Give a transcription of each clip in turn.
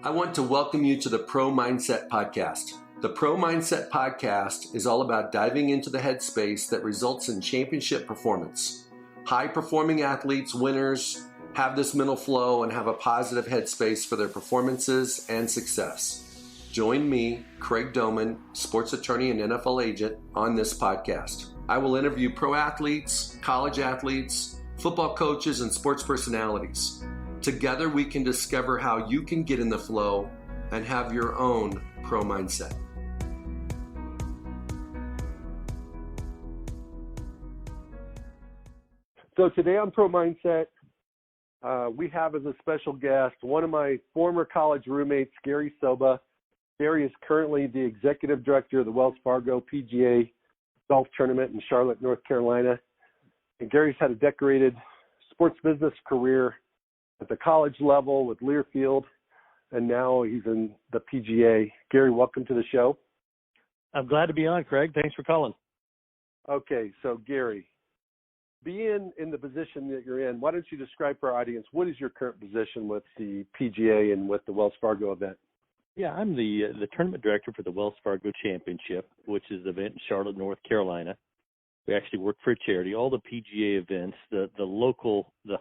I want to welcome you to the Pro Mindset Podcast. The Pro Mindset Podcast is all about diving into the headspace that results in championship performance. High-performing athletes, winners, have this mental flow and have a positive headspace for their performances and success. Join me, Craig Doman, sports attorney and NFL agent, on this podcast. I will interview pro athletes, college athletes, football coaches, and sports personalities. Together, we can discover how you can get in the flow and have your own pro mindset. So today on Pro Mindset, we have as a special guest one of my former college roommates, Gary Sobba. Gary is currently the executive director of the Wells Fargo PGA Golf Tournament in Charlotte, North Carolina. And Gary's had a decorated sports business career at the college level with Learfield, and now he's in the PGA. Gary, welcome to the show. I'm glad to be on, Craig. Thanks for calling. Okay, so Gary, being in the position that you're in, why don't you describe for our audience, what is your current position with the PGA and with the Wells Fargo event? Yeah, I'm the tournament director for the Wells Fargo Championship, which is an event in Charlotte, North Carolina. We actually work for a charity. All the PGA events, the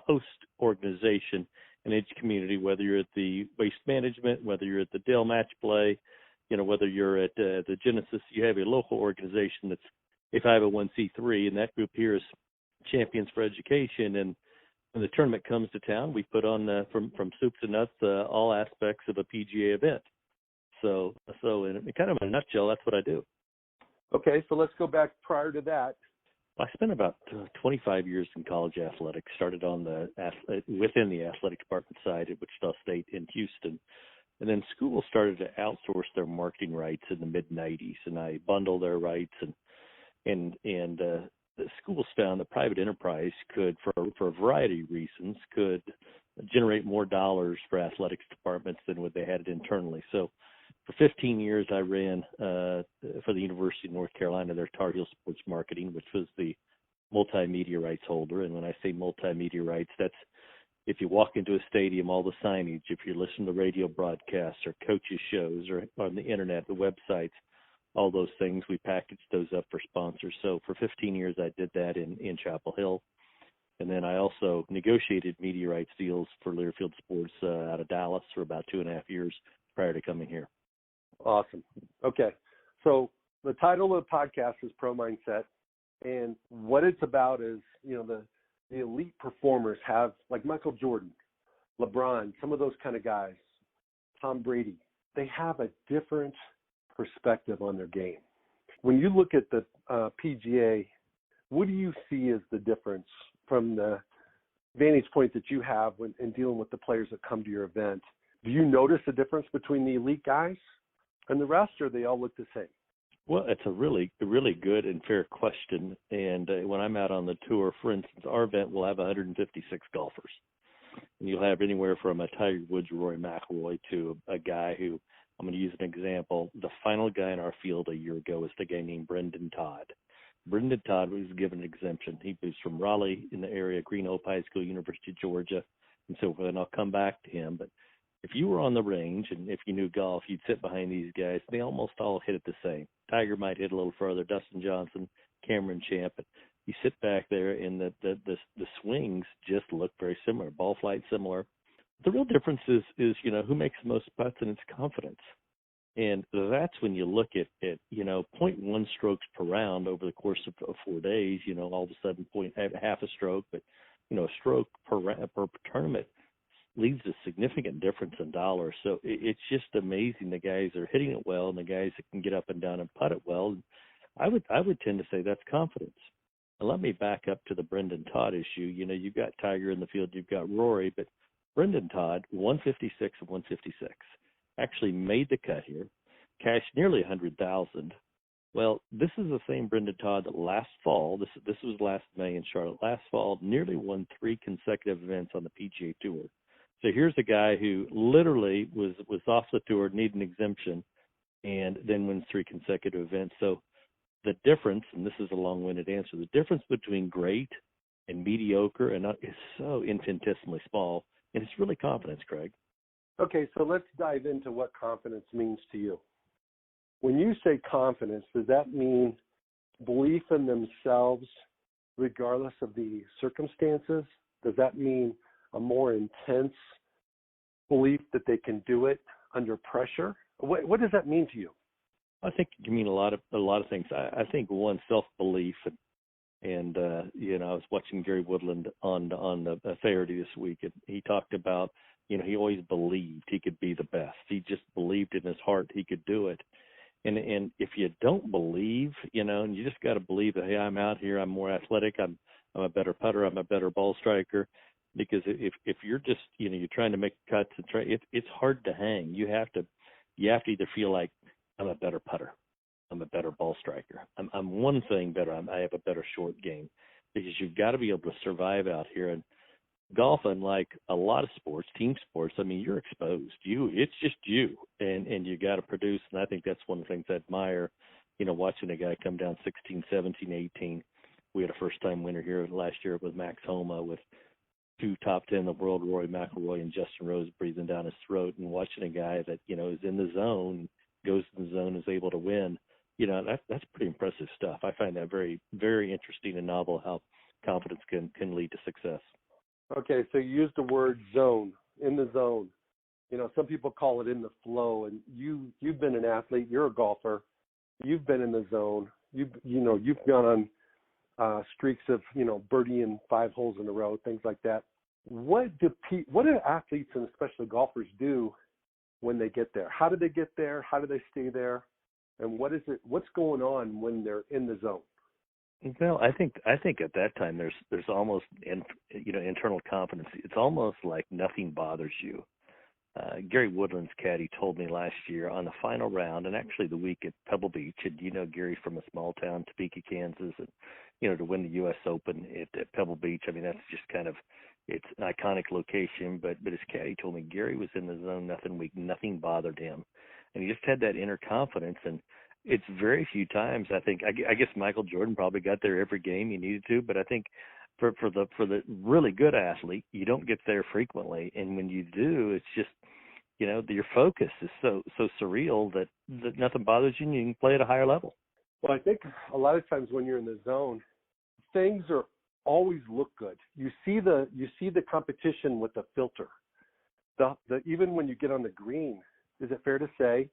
host organization in each community, whether you're at the Waste Management, whether you're at the Dale Match Play, whether you're at the Genesis, you have a local organization that's a 501c3, and that group here is Champions for Education. And when the tournament comes to town, we put on from soup to nuts all aspects of a PGA event. So in kind of a nutshell, that's what I do. Okay, so let's go back prior to that. I spent about 25 years in college athletics, started on within the athletic department side at Wichita State in Houston. And then school started to outsource their marketing rights in the mid-'90s, and I bundled their rights. And the schools found that private enterprise could, for a variety of reasons, could generate more dollars for athletics departments than what they had internally. So for 15 years, I ran for the University of North Carolina their Tar Heel Sports Marketing, which was the multimedia rights holder. And when I say multimedia rights, that's if you walk into a stadium, all the signage, if you listen to radio broadcasts or coaches' shows or on the internet, the websites, all those things, we packaged those up for sponsors. So for 15 years, I did that in Chapel Hill. And then I also negotiated media rights deals for Learfield Sports out of Dallas for about 2.5 years prior to coming here. Awesome. Okay. So the title of the podcast is Pro Mindset. And what it's about is, the elite performers have, like Michael Jordan, LeBron, some of those kind of guys, Tom Brady, they have a different perspective on their game. When you look at the PGA, what do you see as the difference from the vantage point that you have in dealing with the players that come to your event? Do you notice a difference between the elite guys and the rest, or they all look the same? Well, it's a really good and fair question. And when I'm out on the tour, for instance, our event will have 156 golfers. And you'll have anywhere from a Tiger Woods, Rory McIlroy to a guy who, I'm going to use an example. The final guy in our field a year ago was the guy named Brendan Todd. Brendan Todd was given an exemption. He was from Raleigh in the area, Green Hope High School, University of Georgia, and so forth. And I'll come back to him. But if you were on the range and if you knew golf, you'd sit behind these guys. They almost all hit it the same. Tiger might hit a little further, Dustin Johnson, Cameron Champ. But you sit back there and the swings just look very similar, ball flight similar. The real difference is who makes the most putts, and it's confidence. And that's when you look at 0.1 strokes per round over the course of 4 days, all of a sudden half a stroke, but, a stroke per tournament leaves a significant difference in dollars. So it's just amazing. The guys are hitting it well, and the guys that can get up and down and putt it well. I would tend to say that's confidence. And let me back up to the Brendan Todd issue. You've got Tiger in the field, you've got Rory, but Brendan Todd, 156 and 156, actually made the cut here, cashed nearly $100,000. Well, this is the same Brendan Todd that last fall, this was last May in Charlotte, last fall nearly won 3 consecutive events on the PGA Tour. So here's a guy who literally was off the tour, needed an exemption, and then wins 3 consecutive events. So the difference, and this is a long-winded answer, the difference between great and mediocre is so infinitesimally small, and it's really confidence, Craig. Okay, so let's dive into what confidence means to you. When you say confidence, does that mean belief in themselves regardless of the circumstances? Does that mean a more intense belief that they can do it under pressure? What does that mean to you? I think you mean a lot of things. I think one, self-belief, and you know, I was watching Gary Woodland on the Faraday this week, and he talked about, you know, he always believed he could be the best. He just believed in his heart he could do it. And if you don't believe, you know, and you just got to believe that, hey, I'm out here, I'm more athletic, I'm a better putter, I'm a better ball striker. Because if you're just, you know, you're trying to make cuts and try, it's hard to hang. You have to either feel like I'm a better putter, I'm a better ball striker, I'm one thing better, I have a better short game, because you've got to be able to survive out here. And golf, unlike a lot of sports, team sports, I mean, you're exposed. It's just you, and you got to produce. And I think that's one of the things I admire, you know, watching a guy come down 16, 17, 18. We had a first-time winner here last year with Max Homa, with 2 top 10 in the world, Rory McIlroy and Justin Rose, breathing down his throat, and watching a guy that, you know, is in the zone, goes in the zone, is able to win. You know, that's pretty impressive stuff. I find that very, very interesting and novel, how confidence can lead to success. Okay, so you used the word zone, in the zone. You know, some people call it in the flow, and you've been an athlete, you're a golfer, you've been in the zone. You've gone on streaks of, you know, birdieing 5 holes in a row, things like that. What do athletes, and especially golfers, do when they get there? How do they get there? How do they stay there? And what's going on when they're in the zone? Well, I think at that time there's almost internal confidence. It's almost like nothing bothers you. Gary Woodland's caddy told me last year on the final round, and actually the week at Pebble Beach, and you know, Gary's from a small town, Topeka, Kansas, and you know, to win the U.S. Open at Pebble Beach, I mean, that's just kind of, it's an iconic location. But his caddy told me Gary was in the zone, nothing bothered him, and he just had that inner confidence. And it's very few times, I think, I guess Michael Jordan probably got there every game he needed to, but I think for the really good athlete, you don't get there frequently. And when you do, it's just, you know, your focus is so surreal that nothing bothers you, and you can play at a higher level. Well, I think a lot of times when you're in the zone, things are always look good. You see the competition with the filter. Even when you get on the green, is it fair to say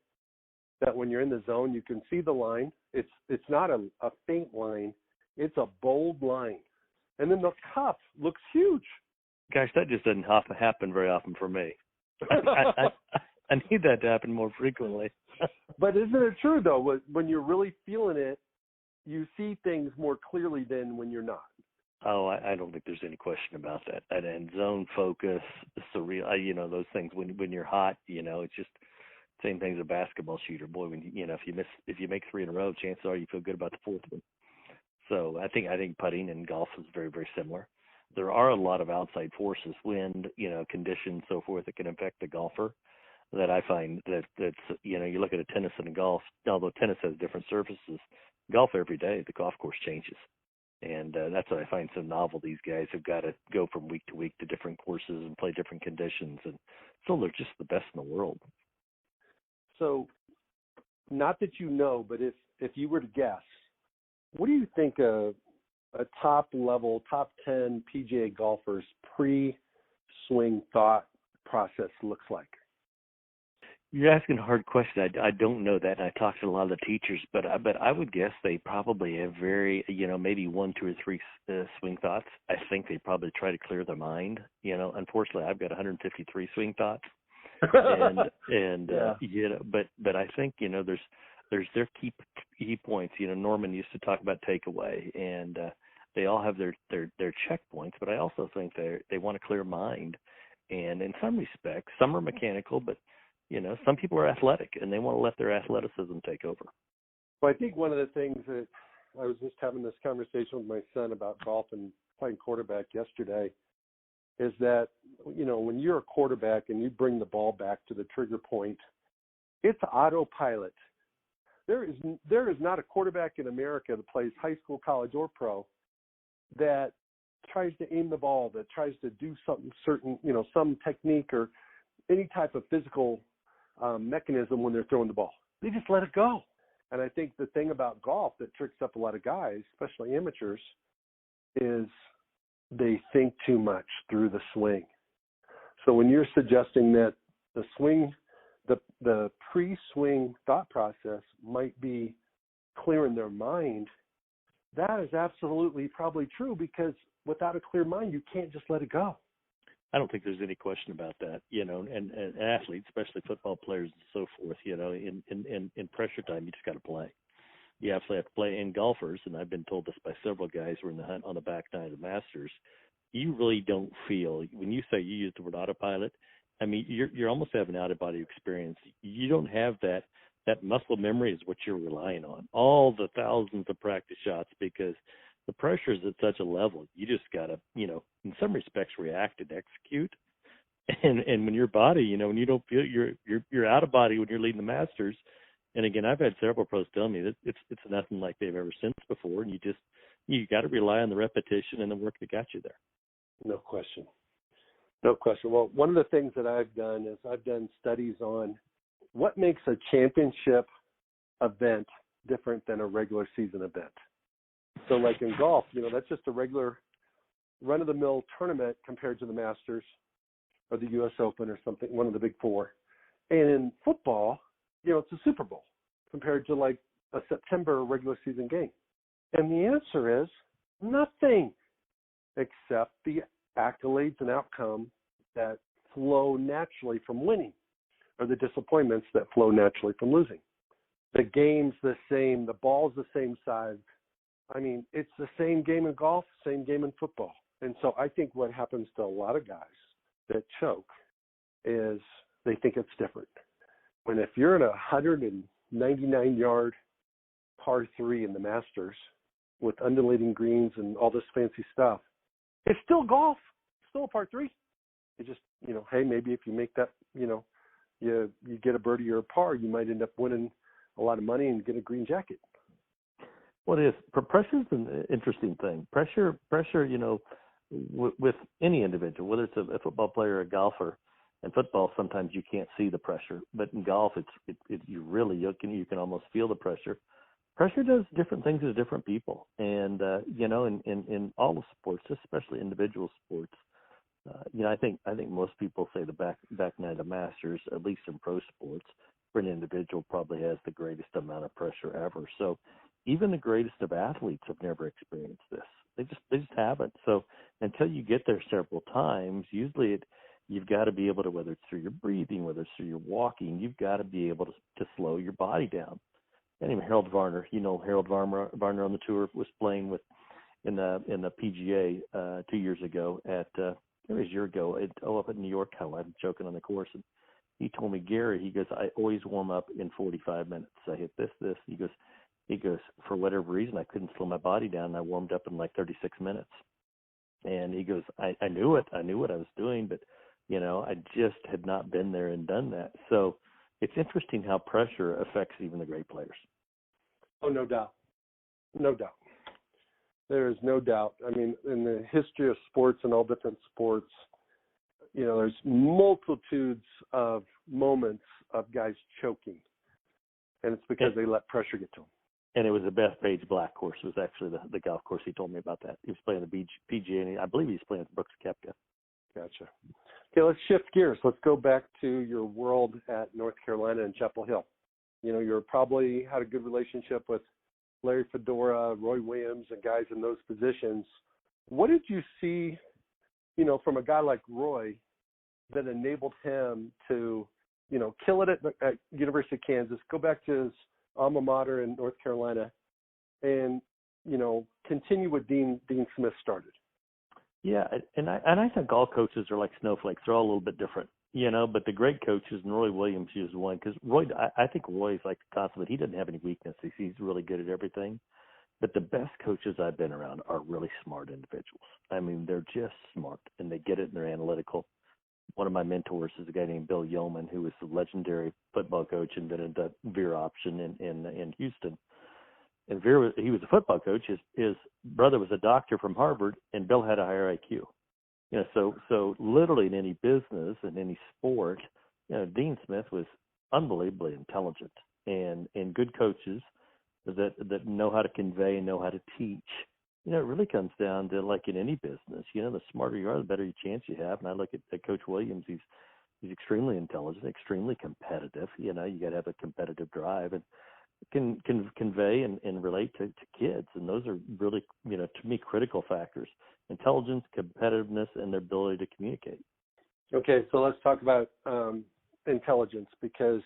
that when you're in the zone, you can see the line? It's not a faint line, it's a bold line. And then the cup looks huge. Gosh, that just doesn't happen very often for me. I need that to happen more frequently. But isn't it true, though, when you're really feeling it, you see things more clearly than when you're not? Oh, I don't think there's any question about that. And zone focus, surreal, you know, those things. When you're hot, you know, it's just same thing as a basketball shooter. Boy, when you know, if you make 3 in a row, chances are you feel good about the 4th one. So I think putting in golf is very, very similar. There are a lot of outside forces, wind, you know, conditions, so forth, that can affect the golfer. That I find that's, you know, you look at a tennis and a golf, although tennis has different surfaces, golf every day, the golf course changes. And that's what I find so novel. These guys have got to go from week to week to different courses and play different conditions. And so they're just the best in the world. So not that you know, but if you were to guess, what do you think a top 10 PGA golfer's pre-swing thought process looks like? You're asking a hard question. I don't know that. I talked to a lot of the teachers, but I would guess they probably have very, you know, maybe 1, 2, or 3 swing thoughts. I think they probably try to clear their mind. You know, unfortunately, I've got 153 swing thoughts, and yeah. You know, but I think, you know, there's their key points. You know, Norman used to talk about takeaway, and they all have their checkpoints. But I also think they want a clear mind, and in some respects, some are mechanical, but you know, some people are athletic, and they want to let their athleticism take over. Well, I think one of the things that I was just having this conversation with my son about golf and playing quarterback yesterday is that, you know, when you're a quarterback and you bring the ball back to the trigger point, it's autopilot. There is not a quarterback in America that plays high school, college, or pro that tries to aim the ball, that tries to do something certain, you know, some technique or any type of physical mechanism when they're throwing the ball. They just let it go. And I think the thing about golf that tricks up a lot of guys, especially amateurs, is they think too much through the swing. So when you're suggesting that the swing, the pre-swing thought process might be clearing their mind, that is absolutely probably true, because without a clear mind, you can't just let it go. I don't think there's any question about that, and athletes, especially football players and so forth, in pressure time, you just got to play. You absolutely have to play. And golfers, and I've been told this by several guys who are in the hunt on the back nine of the Masters, you really don't feel, when you say you use the word autopilot, I mean, you're almost having an out-of-body experience. You don't have that muscle memory is what you're relying on. All the thousands of practice shots, because the pressure is at such a level. You just got to, in some respects, react and execute. And when your body, when you don't feel you're out of body when you're leading the Masters. And again, I've had several pros tell me that it's nothing like they've ever seen before. And you got to rely on the repetition and the work that got you there. No question. No question. Well, one of the things that I've done is I've done studies on what makes a championship event different than a regular season event. So like in golf, that's just a regular run-of-the-mill tournament compared to the Masters or the U.S. Open or something, one of the big four. And in football, it's a Super Bowl compared to like a September regular season game. And the answer is nothing except the accolades and outcome that flow naturally from winning, or the disappointments that flow naturally from losing. The game's the same. The ball's the same size. I mean, it's the same game in golf, same game in football. And so I think what happens to a lot of guys that choke is they think it's different. When if you're in a 199-yard par 3 in the Masters with undulating greens and all this fancy stuff, it's still golf, still a par 3. You just, hey, maybe if you make that, you get a birdie or a par, you might end up winning a lot of money and get a green jacket. What is pressure is an interesting thing. Pressure, with any individual, whether it's a football player or a golfer. In football, sometimes you can't see the pressure, but in golf, you can almost feel the pressure. Pressure does different things to different people, and in all the sports, especially individual sports, I think most people say the back nine of the Masters, at least in pro sports, for an individual probably has the greatest amount of pressure ever. So even the greatest of athletes have never experienced this. They just haven't. So until you get there several times, usually you've got to be able to, whether it's through your breathing, whether it's through your walking, you've got to be able to slow your body down. Anyway, Harold Varner, Harold Varner on the tour was playing in the PGA 2 years ago it was a year ago, up in New York. I'm joking on the course, and he told me, Gary, he goes, I always warm up in 45 minutes. I hit this. He goes, for whatever reason, I couldn't slow my body down, and I warmed up in like 36 minutes. And he goes, I knew it. I knew what I was doing, but, I just had not been there and done that. So it's interesting how pressure affects even the great players. Oh, no doubt. No doubt. There is no doubt. I mean, in the history of sports and all different sports, there's multitudes of moments of guys choking. And it's because they let pressure get to them. And it was the Beth Page Black course. It was actually the golf course. He told me about that. He was playing the PGA, and I believe he was playing at Brooks Koepka. Gotcha. Okay, let's shift gears. Let's go back to your world at North Carolina and Chapel Hill. You're probably had a good relationship with Larry Fedora, Roy Williams, and guys in those positions. What did you see, from a guy like Roy that enabled him to, kill it at University of Kansas, go back to his alma mater in North Carolina, and, continue what Dean Smith started? Yeah, and I think all coaches are like snowflakes. They're all a little bit different, but the great coaches, and Roy Williams is one, because I think Roy's like the consummate. He doesn't have any weaknesses. He's really good at everything. But the best coaches I've been around are really smart individuals. I mean, they're just smart, and they get it, and they're analytical. One of my mentors is a guy named Bill Yeoman, who was the legendary football coach and invented the veer option in Houston. And he was a football coach. His brother was a doctor from Harvard, and Bill had a higher IQ. So literally in any business, in any sport, Dean Smith was unbelievably intelligent, and good coaches that know how to convey and know how to teach. It really comes down to, like in any business, the smarter you are, the better chance you have. And I look at Coach Williams. He's extremely intelligent, extremely competitive. You got to have a competitive drive and can convey and relate to kids. And those are really, to me, critical factors: intelligence, competitiveness, and their ability to communicate. Okay, so let's talk about intelligence, because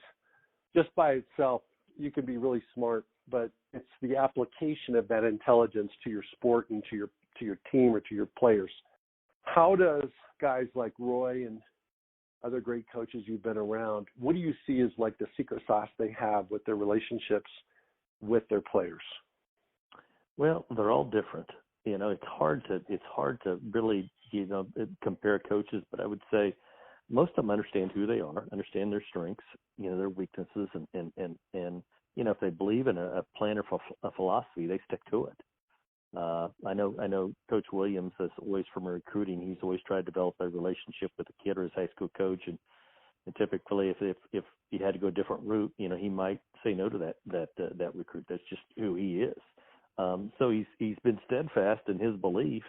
just by itself, you can be really smart, but it's the application of that intelligence to your sport and to your team or to your players. How does guys like Roy and other great coaches you've been around, what do you see as like the secret sauce they have with their relationships with their players? Well, they're all different. It's hard to really, compare coaches, but I would say most of them understand who they are, understand their strengths, their weaknesses, and if they believe in a plan or a philosophy, they stick to it. I know Coach Williams has always, from recruiting, he's always tried to develop a relationship with a kid or his high school coach, and typically if he had to go a different route, he might say no to that recruit. That's just who he is. So he's been steadfast in his beliefs,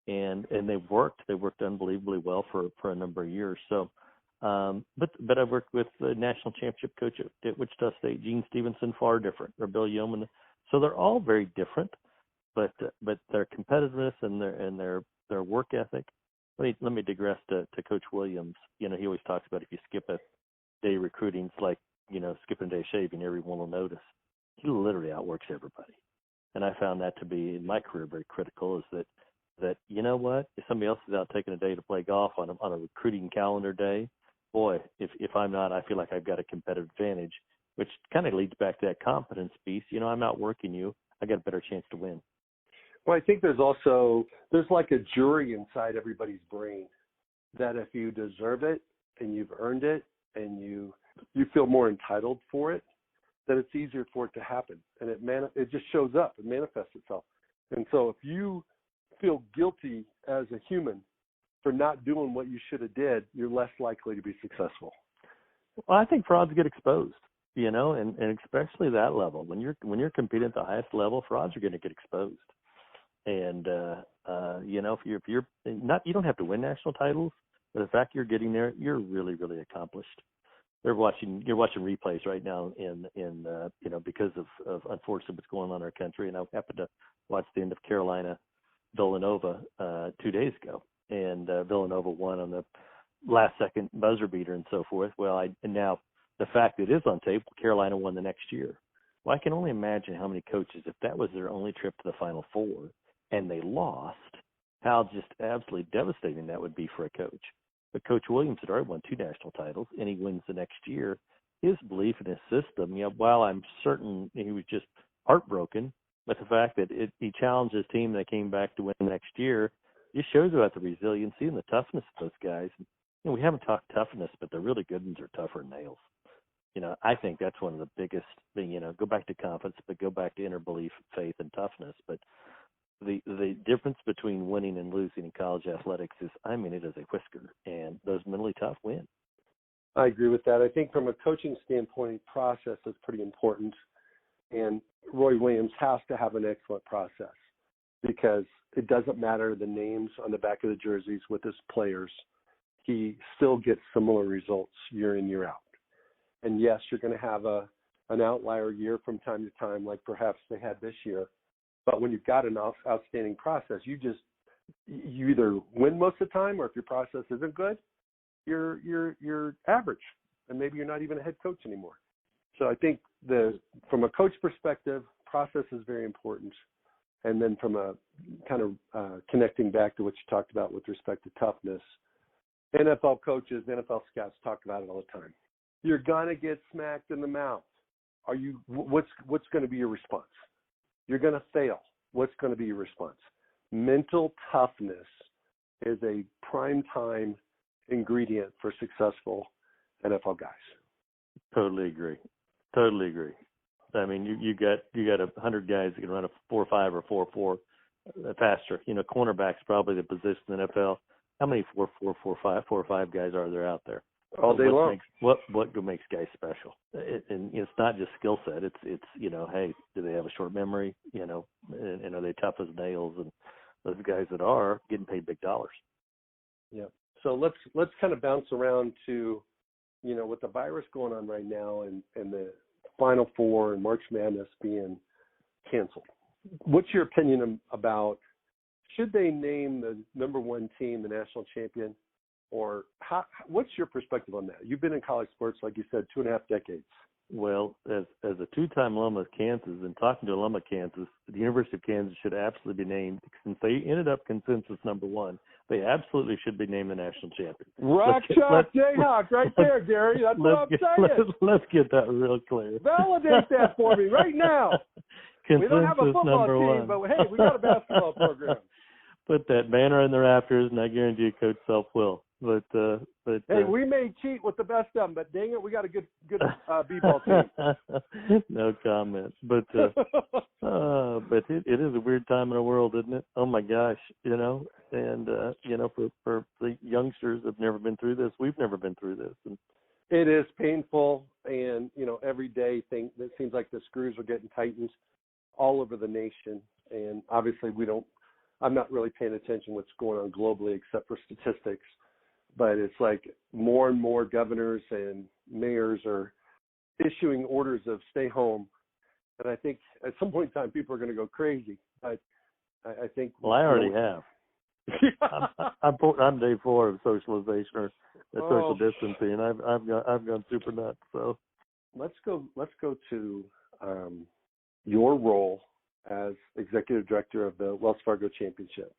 and they've worked unbelievably well for a number of years. So, but I've worked with the national championship coach at Wichita State, Gene Stevenson, far different, or Bill Yeoman. So they're all very different, but their competitiveness and their work ethic. Let me digress to Coach Williams. He always talks about if you skip a day recruiting, it's like skipping a day shaving. Everyone will notice. He literally outworks everybody, and I found that to be in my career very critical. Is that if somebody else is out taking a day to play golf on a recruiting calendar day, boy, if I'm not, I feel like I've got a competitive advantage, which kind of leads back to that competence piece. I'm outworking you. I got a better chance to win. Well, I think there's like a jury inside everybody's brain that if you deserve it and you've earned it and you feel more entitled for it, that it's easier for it to happen. And it just shows up, it manifests itself. And so if you feel guilty as a human for not doing what you should have did, you're less likely to be successful. Well, I think frauds get exposed, and especially that level. When you're competing at the highest level, frauds are going to get exposed. And if you're not, you don't have to win national titles, but the fact you're getting there, you're really, really accomplished. You're watching replays right now in because of unfortunately what's going on in our country. And I happened to watch the end of Carolina Villanova 2 days ago, and Villanova won on the last second buzzer beater and so forth. Well, and now the fact that it is on tape, Carolina won the next year. Well, I can only imagine how many coaches, if that was their only trip to the Final Four and they lost, how just absolutely devastating that would be for a coach. But Coach Williams had already won 2 national titles, and he wins the next year. His belief in his system, while I'm certain he was just heartbroken, but the fact that he challenged his team and they came back to win the next year, just shows about the resiliency and the toughness of those guys. We haven't talked toughness, but the really good ones are tougher than nails. I think that's one of the biggest things, go back to confidence, but go back to inner belief, faith, and toughness. But the difference between winning and losing in college athletics is, it is a whisker, and those mentally tough win. I agree with that. I think from a coaching standpoint, process is pretty important. And Roy Williams has to have an excellent process, because it doesn't matter the names on the back of the jerseys with his players. He still gets similar results year in, year out. And yes, you're going to have an outlier year from time to time, like perhaps they had this year. But when you've got an outstanding process, you either win most of the time, or if your process isn't good, you're average, and maybe you're not even a head coach anymore. So I think from a coach perspective, process is very important. And then from a kind of connecting back to what you talked about with respect to toughness, NFL coaches, NFL scouts talk about it all the time. You're gonna get smacked in the mouth. What's going to be your response? You're going to fail. What's going to be your response? Mental toughness is a prime time ingredient for successful NFL guys. Totally agree. I mean, you got 100 guys that can run a 4.5 or 4.4 faster. Cornerback's probably the position in the NFL. How many 4-4-4-5 guys are there out there? All day long. What makes guys special? And it's not just skill set. It's hey, do they have a short memory? And are they tough as nails? And those guys that are getting paid big dollars. Yeah. So let's kind of bounce around to, with the virus going on right now and the Final Four and March Madness being canceled. What's your opinion about, should they name the number one team the national champion? Or what's your perspective on that? You've been in college sports, like you said, 2.5 decades. Well, as a two-time alum of Kansas and talking to alum of Kansas, the University of Kansas should absolutely be named, since they ended up consensus number one, they absolutely should be named the national champion. Rock Chalk Jayhawk right there, Gary. That's what I'm saying. Let's get that real clear. Validate that for me right now. We don't have a football team, but hey, we got a basketball program. Put that banner in the rafters, and I guarantee you Coach Self will. But hey, we may cheat with the best of them, but dang it, we got a good b-ball team. No comment. But it is a weird time in the world, isn't it? Oh my gosh, and for the youngsters that've never been through this, we've never been through this. And it is painful, and every day it seems like the screws are getting tightened all over the nation, and obviously I'm not really paying attention what's going on globally except for statistics. But it's like more and more governors and mayors are issuing orders of stay home. And I think at some point in time, people are going to go crazy. But I think. Well, I already have. I'm day 4 of socialization or social distancing, and I've gone super nuts. So let's go to your role as executive director of the Wells Fargo Championship.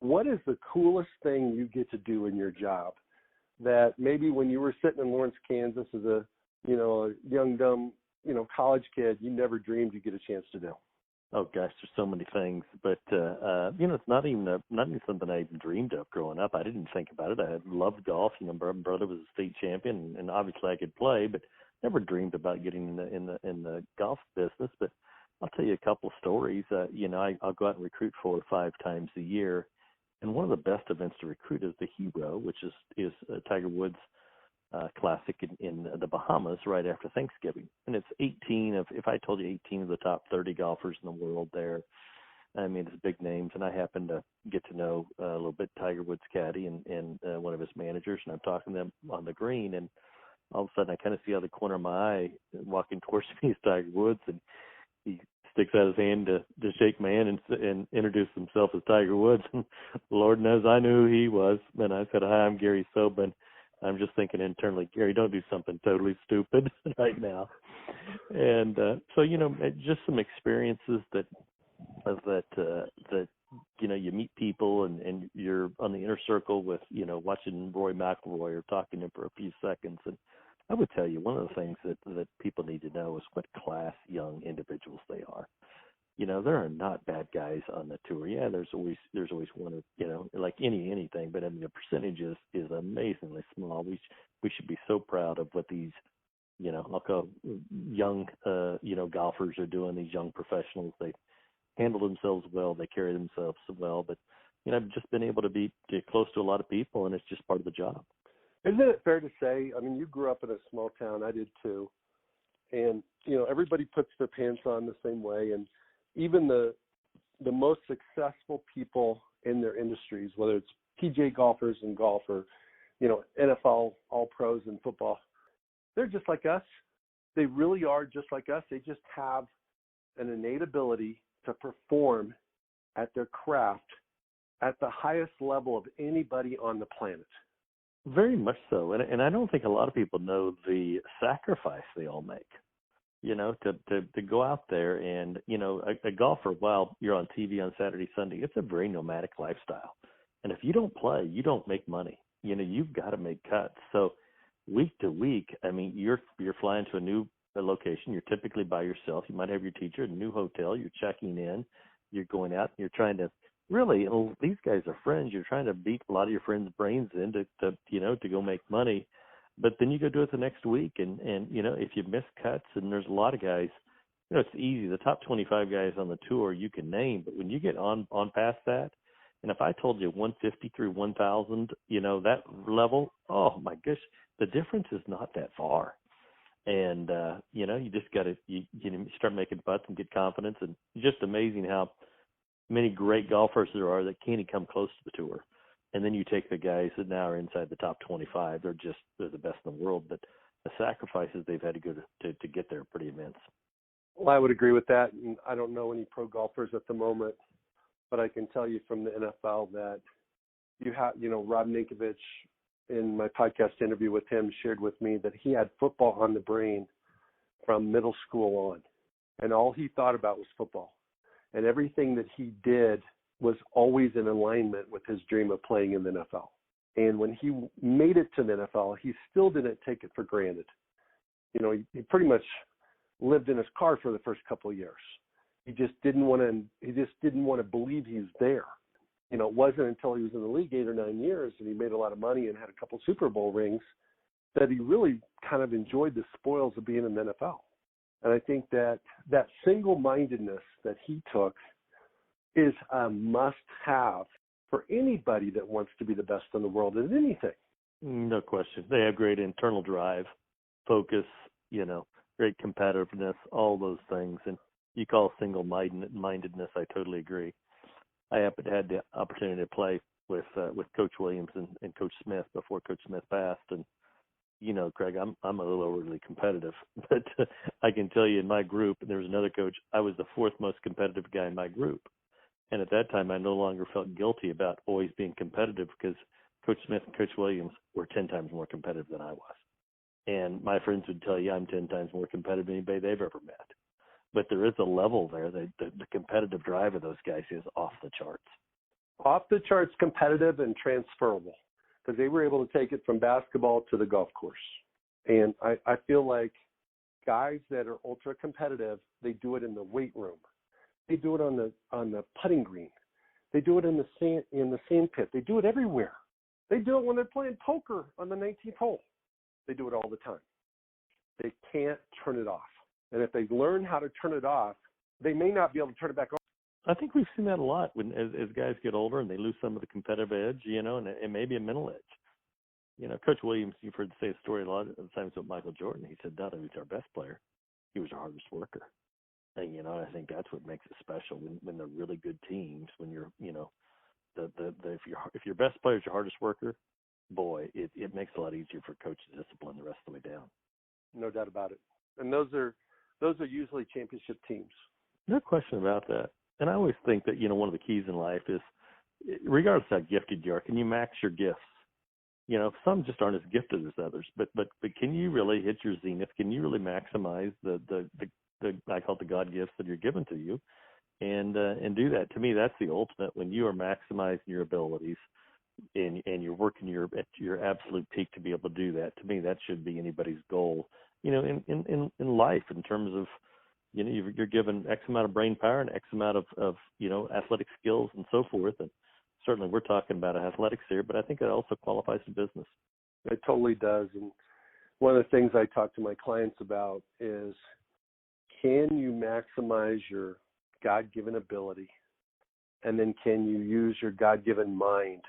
What is the coolest thing you get to do in your job that maybe when you were sitting in Lawrence, Kansas as a young, dumb, college kid, you never dreamed you'd get a chance to do? Oh gosh, there's so many things, but it's not even something I even dreamed of growing up. I didn't think about it. I had loved golf. My brother was a state champion, and obviously I could play, but never dreamed about getting in the golf business. But I'll tell you a couple of stories. I'll go out and recruit 4 or 5 times a year. And one of the best events to recruit is the Hero, which is Tiger Woods Classic in the Bahamas right after Thanksgiving. And it's 18 of the top 30 golfers in the world there. I mean, it's big names. And I happen to get to know a little bit Tiger Woods' caddy and one of his managers. And I'm talking to them on the green. And all of a sudden I kind of see out of the corner of my eye walking towards me is Tiger Woods. And he sticks out his hand to shake my hand and introduce himself as Tiger Woods. And Lord knows I knew who he was. And I said, "Hi, I'm Gary Sobba." And I'm just thinking internally, Gary, don't do something totally stupid right now. And so just some experiences that you meet people and you're on the inner circle with watching Rory McIlroy or talking to him for a few seconds. And I would tell you one of the things that people need to know is what class young individuals they are. There are not bad guys on the tour. Yeah, there's always one, like anything, but I mean the percentage is amazingly small. We should be so proud of what these, I'll call young, golfers are doing. These young professionals, they handle themselves well, they carry themselves well. But I've just been able to get close to a lot of people, and it's just part of the job. Isn't it fair to say, I mean, you grew up in a small town, I did too, and, everybody puts their pants on the same way, and even the most successful people in their industries, whether it's PGA golfers in golf or, NFL all-pros in football, they're just like us. They really are just like us. They just have an innate ability to perform at their craft at the highest level of anybody on the planet. Very much so. And I don't think a lot of people know the sacrifice they all make, to go out there and, a golfer, while you're on TV on Saturday, Sunday, it's a very nomadic lifestyle. And if you don't play, you don't make money. You've got to make cuts. So week to week, I mean, you're flying to a new location. You're typically by yourself. You might have your teacher, a new hotel. You're checking in. You're going out. And you're trying to really, these guys are friends. You're trying to beat a lot of your friends' brains in to go make money. But then you go do it the next week. And if you miss cuts, and there's a lot of guys, it's easy. The top 25 guys on the tour you can name. But when you get on past that, And if I told you 150 through 1,000, that level, oh my gosh, the difference is not that far. And, you just got to, you start making putts and get confidence. And it's just amazing how many great golfers there are that can't even come close to the tour. And then you take the guys that now are inside the top 25. They're the best in the world. But the sacrifices they've had to go to get there are pretty immense. Well, I would agree with that. And I don't know any pro golfers at the moment, but I can tell you from the NFL that you have, Rob Ninkovich, in my podcast interview with him, shared with me that he had football on the brain from middle school on. And all he thought about was football. And everything that he did was always in alignment with his dream of playing in the NFL. And when he made it to the NFL, he still didn't take it for granted. He pretty much lived in his car for the first couple of years. He just didn't want to believe he's there. It wasn't until he was in the league 8 or 9 years and he made a lot of money and had a couple Super Bowl rings that he really kind of enjoyed the spoils of being in the NFL. And I think that single-mindedness that he took is a must-have for anybody that wants to be the best in the world at anything. No question. They have great internal drive, focus, great competitiveness, all those things. And you call single-mindedness, I totally agree. I had the opportunity to play with Coach Williams and Coach Smith before Coach Smith passed. And, Craig, I'm a little overly competitive. But I can tell you in my group, and there was another coach, I was the fourth most competitive guy in my group. And at that time, I no longer felt guilty about always being competitive because Coach Smith and Coach Williams were 10 times more competitive than I was. And my friends would tell you I'm 10 times more competitive than anybody they've ever met. But there is a level there that the competitive drive of those guys is off the charts. Off the charts competitive and transferable, because they were able to take it from basketball to the golf course. And I feel like guys that are ultra competitive, they do it in the weight room. They do it on the putting green. They do it in the sand pit. They do it everywhere. They do it when they're playing poker on the 19th hole. They do it all the time. They can't turn it off. And if they learn how to turn it off, they may not be able to turn it back on. I think we've seen that a lot as guys get older and they lose some of the competitive edge, and it may be a mental edge. Coach Williams, you've heard say a story a lot of times with Michael Jordan. He said, not only was our best player, he was our hardest worker. And, I think that's what makes it special when they're really good teams, when you're, if your best player is your hardest worker, boy, it makes it a lot easier for coach to discipline the rest of the way down. No doubt about it. And those are usually championship teams. No question about that. And I always think that, one of the keys in life is, regardless of how gifted you are, can you max your gifts? Some just aren't as gifted as others, but can you really hit your zenith? Can you really maximize the I call it the God gifts that are given to you, and do that? To me, that's the ultimate. When you are maximizing your abilities and you're working at your absolute peak to be able to do that. To me, that should be anybody's goal. In life, in terms of, you're given X amount of brain power and X amount of athletic skills and so forth. And certainly we're talking about athletics here, but I think it also qualifies to business. It totally does. And one of the things I talk to my clients about is, can you maximize your God-given ability? And then can you use your God-given mind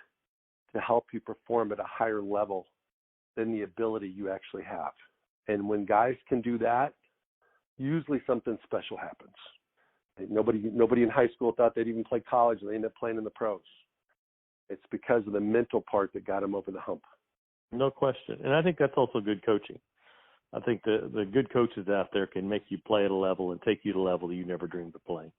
to help you perform at a higher level than the ability you actually have? And when guys can do that, usually something special happens. Nobody in high school thought they'd even play college, and they end up playing in the pros. It's because of the mental part that got them over the hump. No question. And I think that's also good coaching. I think the good coaches out there can make you play at a level and take you to a level that you never dreamed of playing.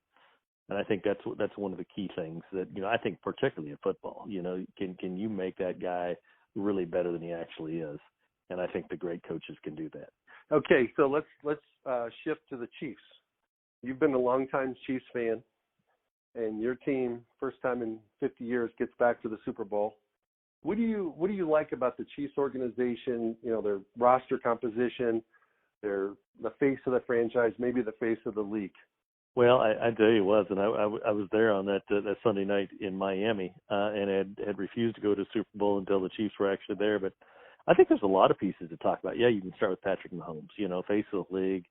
And I think that's one of the key things that, I think particularly in football, can you make that guy really better than he actually is? And I think the great coaches can do that. Okay, so let's shift to the Chiefs. You've been a longtime Chiefs fan, and your team, first time in 50 years, gets back to the Super Bowl. What do you like about the Chiefs organization? Their roster composition, they're the face of the franchise, maybe the face of the league. Well, I tell you, it was, and I was there on that Sunday night in Miami, and had refused to go to Super Bowl until the Chiefs were actually there. But I think there's a lot of pieces to talk about. Yeah, you can start with Patrick Mahomes, face of the league.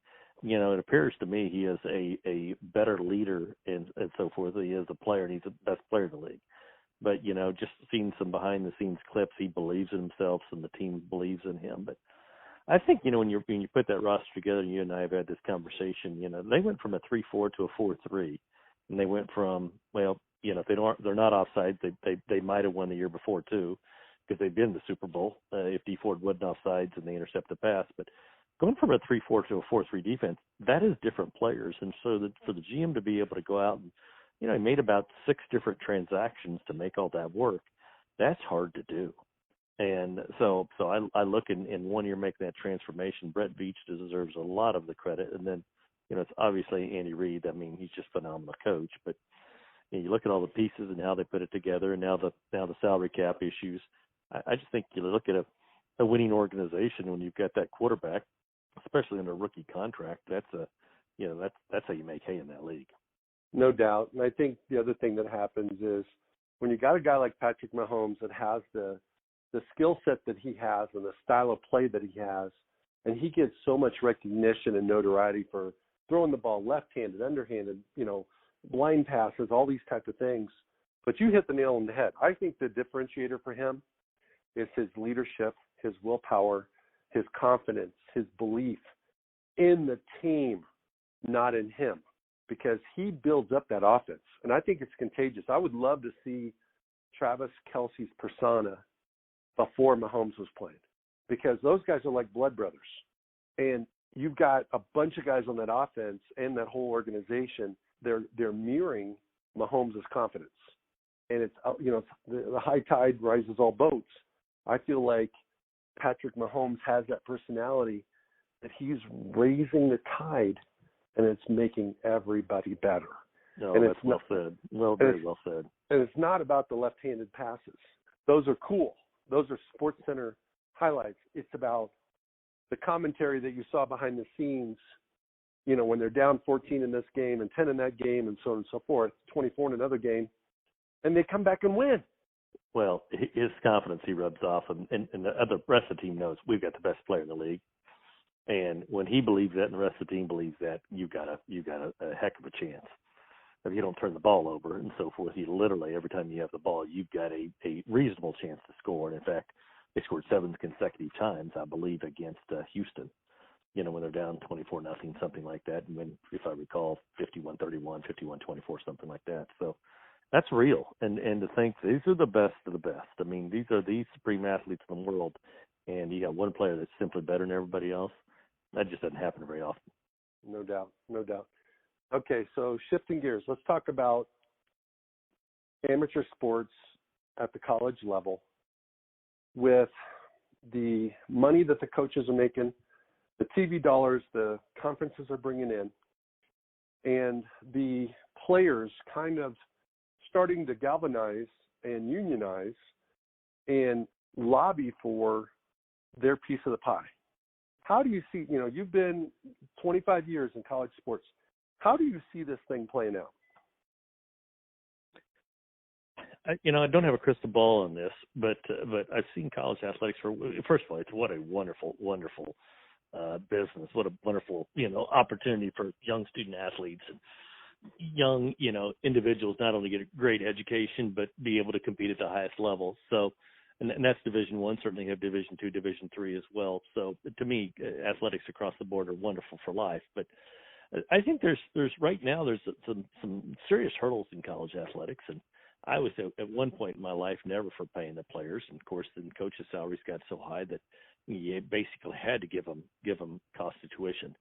It appears to me he is a better leader and so forth than he is a player, and he's the best player in the league. But, just seeing some behind the scenes clips, he believes in himself and the team believes in him. But I think, when you put that roster together, and you and I have had this conversation, they went from a 3-4 to a 4-3. And they went from, if they're not offside, they might have won the year before too, because they've been in the Super Bowl. If D Ford wasn't offsides and they intercept the pass, but going from a 3-4 to a 4-3 defense, that is different players. And so for the GM to be able to go out and, he made about 6 different transactions to make all that work. That's hard to do. And so I look in 1 year making that transformation. Brett Veach deserves a lot of the credit. And then, it's obviously Andy Reid. I mean, he's just a phenomenal coach. But you look at all the pieces and how they put it together, and now the salary cap issues. I just think you look at a winning organization when you've got that quarterback, especially under a rookie contract. That's how you make hay in that league. No doubt. And I think the other thing that happens is when you got a guy like Patrick Mahomes that has the skill set that he has and the style of play that he has, and he gets so much recognition and notoriety for throwing the ball left-handed, underhanded, blind passes, all these types of things. But you hit the nail on the head. I think the differentiator for him is his leadership, his willpower, his confidence, his belief in the team, not in him, because he builds up that offense. And I think it's contagious. I would love to see Travis Kelce's persona before Mahomes was playing, because those guys are like blood brothers. And you've got a bunch of guys on that offense and that whole organization. They're mirroring Mahomes' confidence. And it's, the high tide rises all boats. I feel like Patrick Mahomes has that personality that he's raising the tide, and it's making everybody better. No, and that's well said. Very well said. And it's not about the left-handed passes. Those are cool. Those are SportsCenter highlights. It's about the commentary that you saw behind the scenes, when they're down 14 in this game and 10 in that game and so on and so forth, 24 in another game, and they come back and win. Well, his confidence he rubs off, and the rest of the team knows we've got the best player in the league. And when he believes that and the rest of the team believes that, you've got a heck of a chance. If you don't turn the ball over and so forth, you literally, every time you have the ball, you've got a reasonable chance to score. And in fact, they scored 7 consecutive times, I believe, against Houston, when they're down 24-0, something like that. And when, if I recall, 51-31, 51-24, something like that. So that's real. And to think these are the best of the best. I mean, these are the supreme athletes in the world. And you got one player that's simply better than everybody else. That just doesn't happen very often. No doubt. Okay, so shifting gears, let's talk about amateur sports at the college level with the money that the coaches are making, the TV dollars the conferences are bringing in, and the players kind of starting to galvanize and unionize and lobby for their piece of the pie. How do you see, you've been 25 years in college sports. How do you see this thing playing out? I don't have a crystal ball on this, but I've seen college athletics first of all, it's what a wonderful, wonderful business. What a wonderful, opportunity for young student athletes and young, individuals not only get a great education, but be able to compete at the highest level. So, and that's Division I, certainly have Division II, Division III as well. So to me, athletics across the board are wonderful for life. But I think there's right now there's some serious hurdles in college athletics, and I was at one point in my life never for paying the players, and of course the coaches' salaries got so high that you basically had to give them cost of tuition.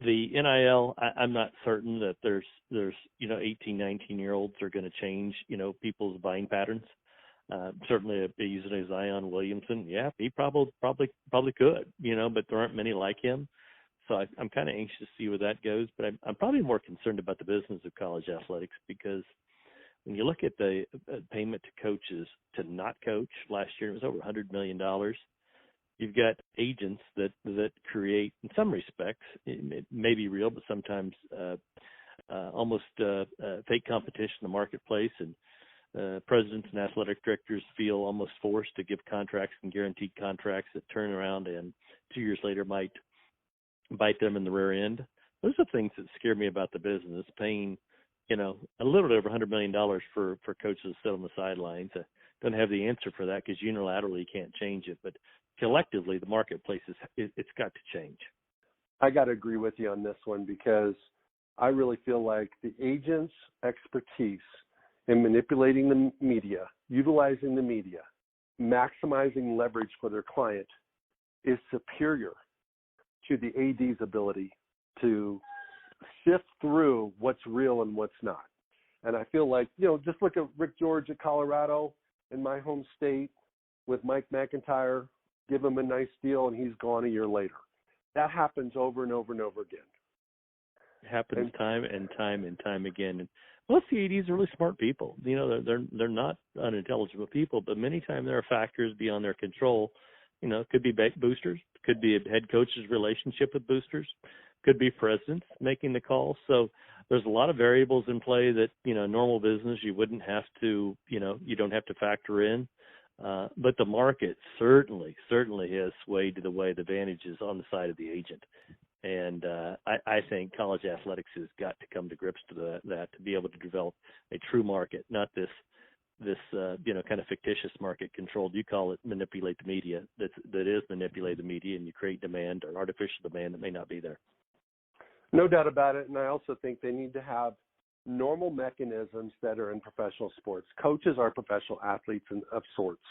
The NIL, I'm not certain that there's 18, 19-year-olds are going to change people's buying patterns. Certainly using a Zion Williamson, yeah, he probably could, but there aren't many like him. So I'm kind of anxious to see where that goes. But I'm probably more concerned about the business of college athletics, because when you look at the payment to coaches to not coach last year, it was over $100 million. You've got agents that create, in some respects, it may be real, but sometimes almost fake competition in the marketplace. And presidents and athletic directors feel almost forced to give contracts and guaranteed contracts that turn around and 2 years later might bite them in the rear end. Those are things that scare me about the business, paying a little bit over $100 million for coaches to sit on the sidelines. Don't have the answer for that because unilaterally you can't change it, but collectively the marketplace it's got to change. I got to agree with you on this one because I really feel like the agent's expertise in manipulating the media, utilizing the media, maximizing leverage for their client is superior to the AD's ability to sift through what's real and what's not. And I feel like, just look at Rick George at Colorado in my home state with Mike McIntyre, give him a nice deal and he's gone a year later. That happens over and over and over again. It happens time and time again. And most ADs are really smart people. They're not unintelligent people, but many times there are factors beyond their control. It could be boosters, could be a head coach's relationship with boosters, could be presidents making the call. So there's a lot of variables in play that, normal business you wouldn't have to, you don't have to factor in. But the market certainly has swayed to the way the advantage is on the side of the agent. And I think college athletics has got to come to grips to that to be able to develop a true market, not this kind of fictitious market controlled. You call it manipulate the media. That is manipulate the media, and you create demand or artificial demand that may not be there. No doubt about it. And I also think they need to have normal mechanisms that are in professional sports. Coaches are professional athletes of sorts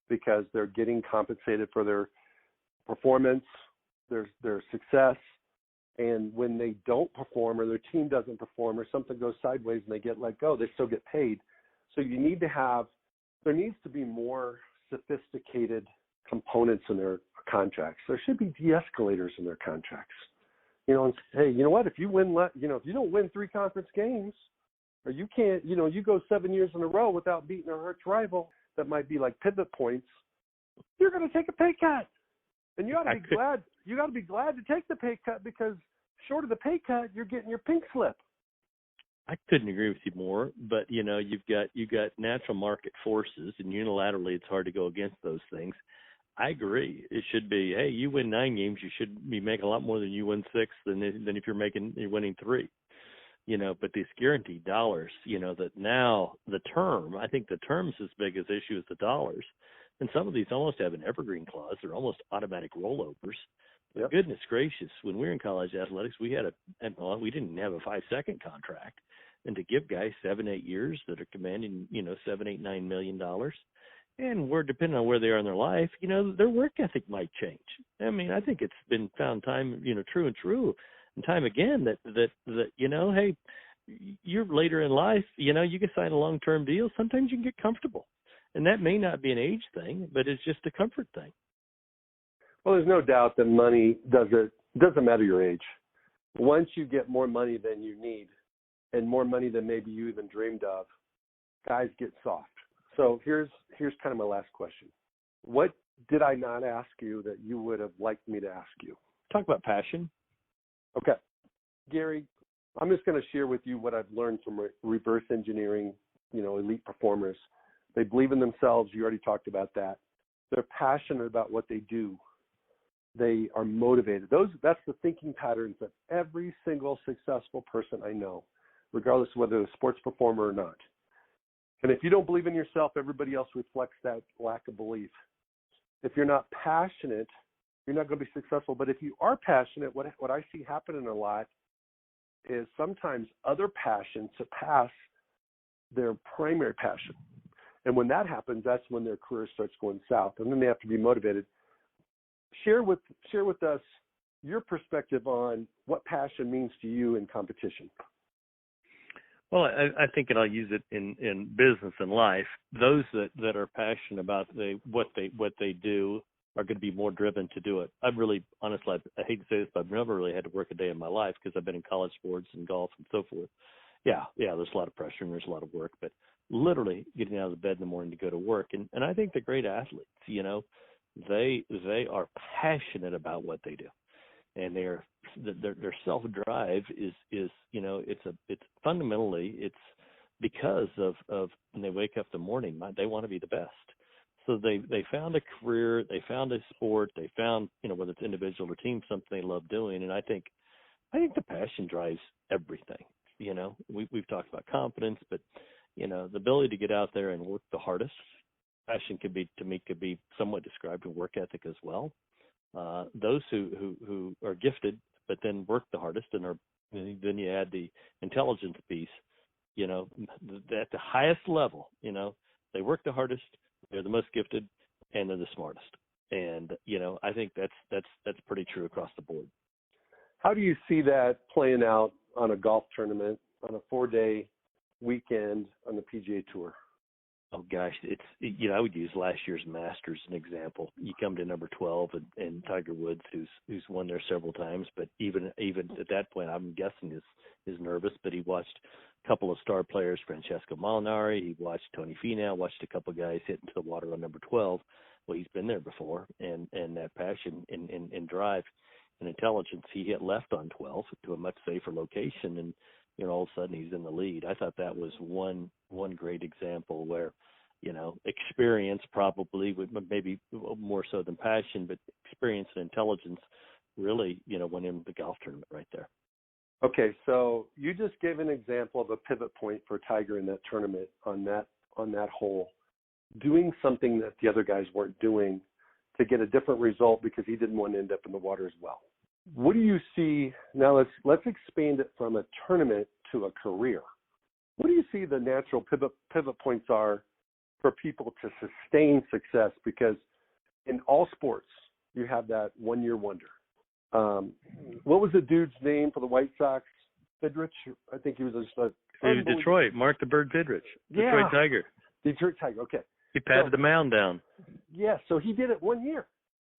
because they're getting compensated for their performance, their success. And when they don't perform or their team doesn't perform or something goes sideways and they get let go, they still get paid. So there needs to be more sophisticated components in their contracts. There should be de-escalators in their contracts. And hey, you know what? If you if you don't win 3 conference games, or you can't, you go 7 years in a row without beating a arch rival that might be like pivot points, you're going to take a pay cut. And you ought to be glad. You got to be glad to take the pay cut because short of the pay cut, you're getting your pink slip. I couldn't agree with you more, but you've got natural market forces, and unilaterally it's hard to go against those things. I agree. It should be, hey, you win 9 games, you should be making a lot more than you win 6 than if you're winning 3. But these guaranteed dollars, that now I think the term's as big as the issue as the dollars. And some of these almost have an evergreen clause. They're almost automatic rollovers. Yep. Goodness gracious, when we were in college athletics, we didn't have a 5-second contract. And to give guys 7-8 years that are commanding, $7, $8, $9 million, and we're depending on where they are in their life, their work ethic might change. I mean, I think it's been found time, true and time again that hey, you're later in life, you can sign a long-term deal. Sometimes you can get comfortable. And that may not be an age thing, but it's just a comfort thing. Well, there's no doubt that money doesn't matter your age. Once you get more money than you need and more money than maybe you even dreamed of, guys get soft. So here's kind of my last question. What did I not ask you that you would have liked me to ask you? Talk about passion. Okay. Gary, I'm just going to share with you what I've learned from reverse engineering, elite performers. They believe in themselves. You already talked about that. They're passionate about what they do. They are motivated. That's the thinking patterns of every single successful person I know, regardless of whether they're a sports performer or not. And if you don't believe in yourself, everybody else reflects that lack of belief. If you're not passionate, you're not going to be successful. But if you are passionate, what I see happening a lot is sometimes other passions surpass their primary passion. And when that happens, that's when their career starts going south. And then they have to be motivated. Share with us your perspective on what passion means to you in competition. Well, I think, and I'll use it in business and life, those that are passionate about what they do are going to be more driven to do it. I'm really, honestly, I hate to say this, but I've never really had to work a day in my life because I've been in college sports and golf and so forth. Yeah, there's a lot of pressure and there's a lot of work, but literally getting out of the bed in the morning to go to work. And I think the great athletes, they are passionate about what they do. And their self-drive is it's fundamentally it's because of when they wake up in the morning, they want to be the best. So they found a career, they found a sport, they found, whether it's individual or team, something they love doing. And I think the passion drives everything. we've talked about confidence, but, the ability to get out there and work the hardest. Passion could be somewhat described in work ethic as well. Those who are gifted, but then work the hardest, then you add the intelligence piece, at the highest level, they work the hardest, they're the most gifted, and they're the smartest. And, I think that's pretty true across the board. How do you see that playing out on a golf tournament, on a 4-day weekend on the PGA Tour? Oh gosh, I would use last year's Masters as an example. You come to number 12 and Tiger Woods, who's won there several times, but even at that point, I'm guessing is nervous. But he watched a couple of star players, Francesco Molinari. He watched Tony Finau. Watched a couple of guys hit into the water on number 12. Well, he's been there before, and that passion and drive and intelligence, he hit left on 12 to a much safer location, and all of a sudden he's in the lead. I thought that was one great example where, experience probably would maybe more so than passion, but experience and intelligence really, went in the golf tournament right there. Okay, so you just gave an example of a pivot point for Tiger in that tournament on that hole, doing something that the other guys weren't doing to get a different result because he didn't want to end up in the water as well. What do you see now? Let's expand it from a tournament to a career. What do you see the natural pivot points are for people to sustain success? Because in all sports, you have that 1-year wonder. What was the dude's name for the White Sox? Fidrich? I think he was Detroit. Mark the Bird Fidrich. Detroit Tiger. Detroit Tiger. Okay. He patted the mound down. Yeah, so he did it 1 year.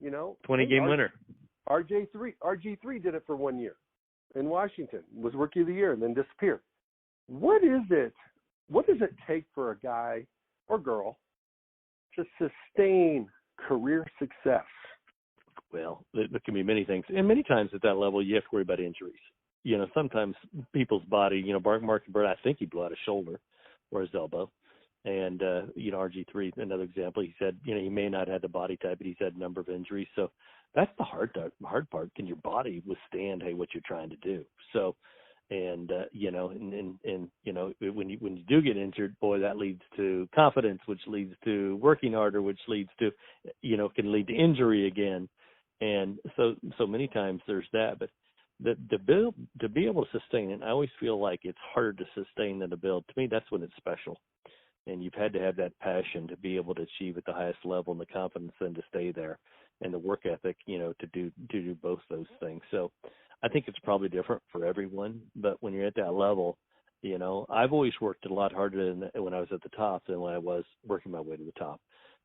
20-game winner. RG3 did it for 1 year in Washington, was Rookie of the Year, and then disappeared. What does it take for a guy or girl to sustain career success? Well, there can be many things. And many times at that level, you have to worry about injuries. Sometimes people's body, Mark Bird, I think he blew out his shoulder or his elbow. And, RG3, another example, he said, he may not have the body type, but he's had a number of injuries. So that's the hard part. Can your body withstand, what you're trying to do? So, and when you do get injured, boy, that leads to confidence, which leads to working harder, which leads to, can lead to injury again. And so many times there's that, but to be able to sustain it, I always feel like it's harder to sustain than to build. To me, that's when it's special. And you've had to have that passion to be able to achieve at the highest level, and the confidence then to stay there, and the work ethic, to do both those things. So I think it's probably different for everyone. But when you're at that level, I've always worked a lot harder when I was at the top than when I was working my way to the top,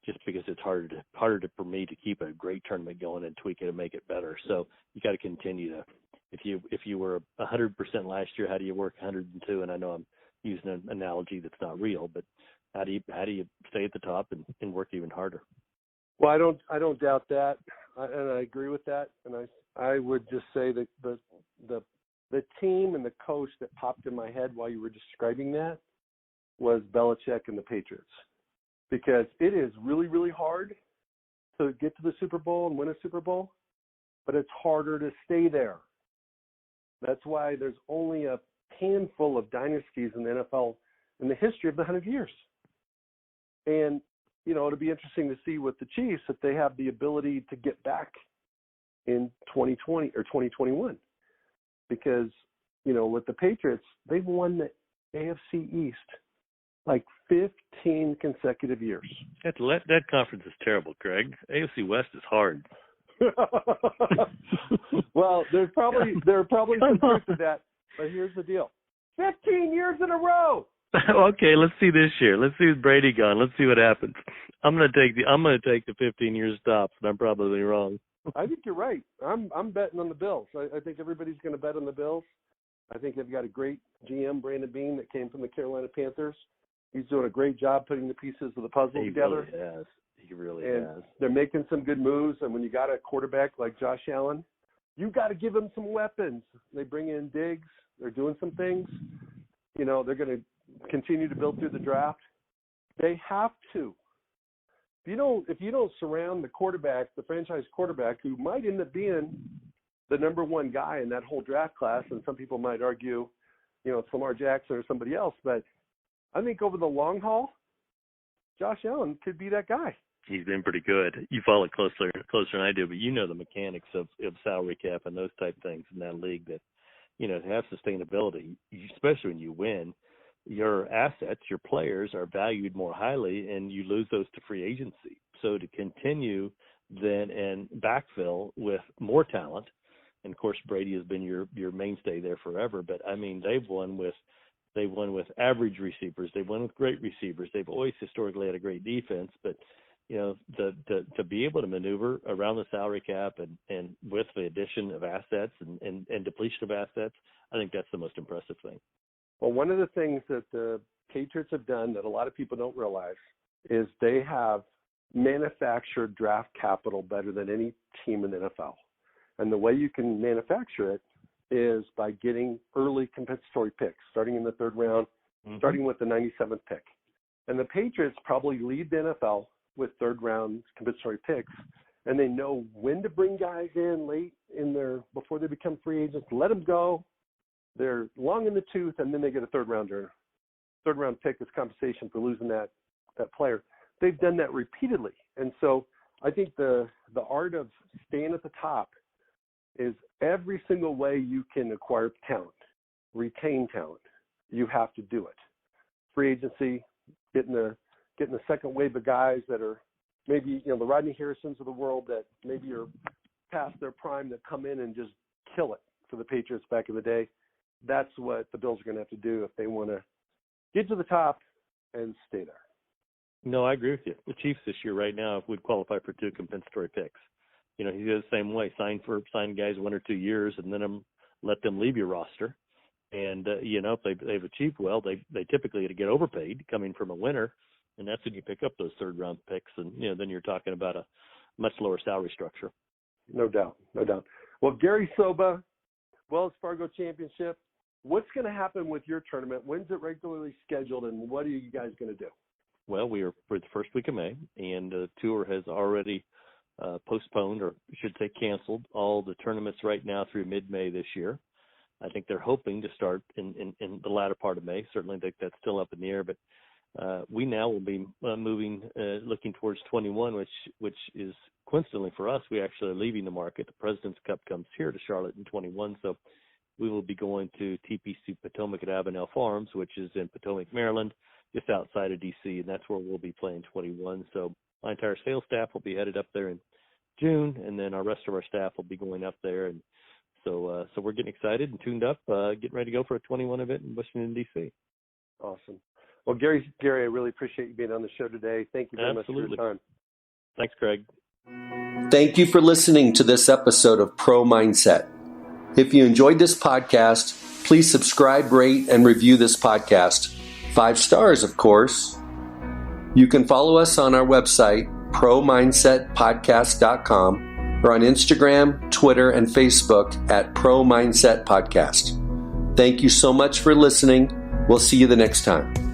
just because it's harder for me to keep a great tournament going and tweak it and make it better. So you got to continue to. If you were 100% last year, how do you work 102? And I know I'm using an analogy that's not real, but how do you stay at the top and work even harder? Well, I don't doubt that, and I agree with that. And I would just say that the team and the coach that popped in my head while you were describing that was Belichick and the Patriots, because it is really, really hard to get to the Super Bowl and win a Super Bowl, but it's harder to stay there. That's why there's only a handful of dynasties in the NFL in the history of the 100 years. And, it'll be interesting to see with the Chiefs if they have the ability to get back in 2020 or 2021. Because, with the Patriots, they've won the AFC East like 15 consecutive years. That conference is terrible, Greg. AFC West is hard. Well, there are probably some truth to that, but here's the deal: 15 years in a row. Okay, let's see this year. Let's see with Brady gone. Let's see what happens. I'm gonna take the 15 years tops, and I'm probably wrong. I think you're right. I'm betting on the Bills. I think everybody's going to bet on the Bills. I think they've got a great GM, Brandon Beane, that came from the Carolina Panthers. He's doing a great job putting the pieces of the puzzle together. He really has. They're making some good moves, and when you got a quarterback like Josh Allen, you got to give him some weapons. They bring in Diggs. They're doing some things. They're going to continue to build through the draft. They have to. If you don't surround the quarterback, the franchise quarterback, who might end up being the number one guy in that whole draft class, and some people might argue it's Lamar Jackson or somebody else, but I think over the long haul, Josh Allen could be that guy. He's been pretty good. You follow it closer than I do, but the mechanics of salary cap and those type things in that league that, to have sustainability, especially when you win, your assets, your players are valued more highly, and you lose those to free agency. So to continue then and backfill with more talent, and of course Brady has been your mainstay there forever, but I mean they've won with average receivers, they've won with great receivers, they've always historically had a great defense, but to be able to maneuver around the salary cap and with the addition of assets and depletion of assets, I think that's the most impressive thing. Well, one of the things that the Patriots have done that a lot of people don't realize is they have manufactured draft capital better than any team in the NFL. And the way you can manufacture it is by getting early compensatory picks, starting in the third round, starting with the 97th pick. And the Patriots probably lead the NFL with third round compensatory picks, and they know when to bring guys in late before they become free agents, let them go. They're long in the tooth, and then they get a third round pick as compensation for losing that player. They've done that repeatedly. And so I think the art of staying at the top is every single way you can acquire talent, retain talent, you have to do it. Free agency, getting the second wave of guys that are maybe, the Rodney Harrisons of the world that maybe are past their prime that come in and just kill it for the Patriots back in the day. That's what the Bills are going to have to do if they want to get to the top and stay there. No, I agree with you. The Chiefs this year right now would qualify for 2 compensatory picks. He does the same way, sign guys 1 or 2 years and then let them leave your roster. And, if they've achieved well, they typically get overpaid coming from a winner. And that's when you pick up those third round picks. And, then you're talking about a much lower salary structure. No doubt. Well, Gary Sobba, Wells Fargo Championship, what's going to happen with your tournament? When's it regularly scheduled, and what are you guys going to do? Well, we are for the first week of May, and the tour has already postponed, or I should say canceled, all the tournaments right now through mid-May this year. I think they're hoping to start in the latter part of May. Certainly think that's still up in the air, but we now will be moving, looking towards 21, which is coincidentally for us, we actually are leaving the market. The President's Cup comes here to Charlotte in 21, so we will be going to TPC Potomac at Avenel Farms, which is in Potomac, Maryland, just outside of D.C., and that's where we'll be playing 21. So my entire sales staff will be headed up there in June, and then our rest of our staff will be going up there. And so we're getting excited and tuned up, getting ready to go for a 21 event in Washington, D.C. Awesome. Well, Gary, I really appreciate you being on the show today. Thank you very much for your time. Thanks, Craig. Thank you for listening to this episode of Pro Mindset. If you enjoyed this podcast, please subscribe, rate, and review this podcast. 5 stars, of course. You can follow us on our website, ProMindsetPodcast.com, or on Instagram, Twitter, and Facebook at Pro Mindset Podcast. Thank you so much for listening. We'll see you the next time.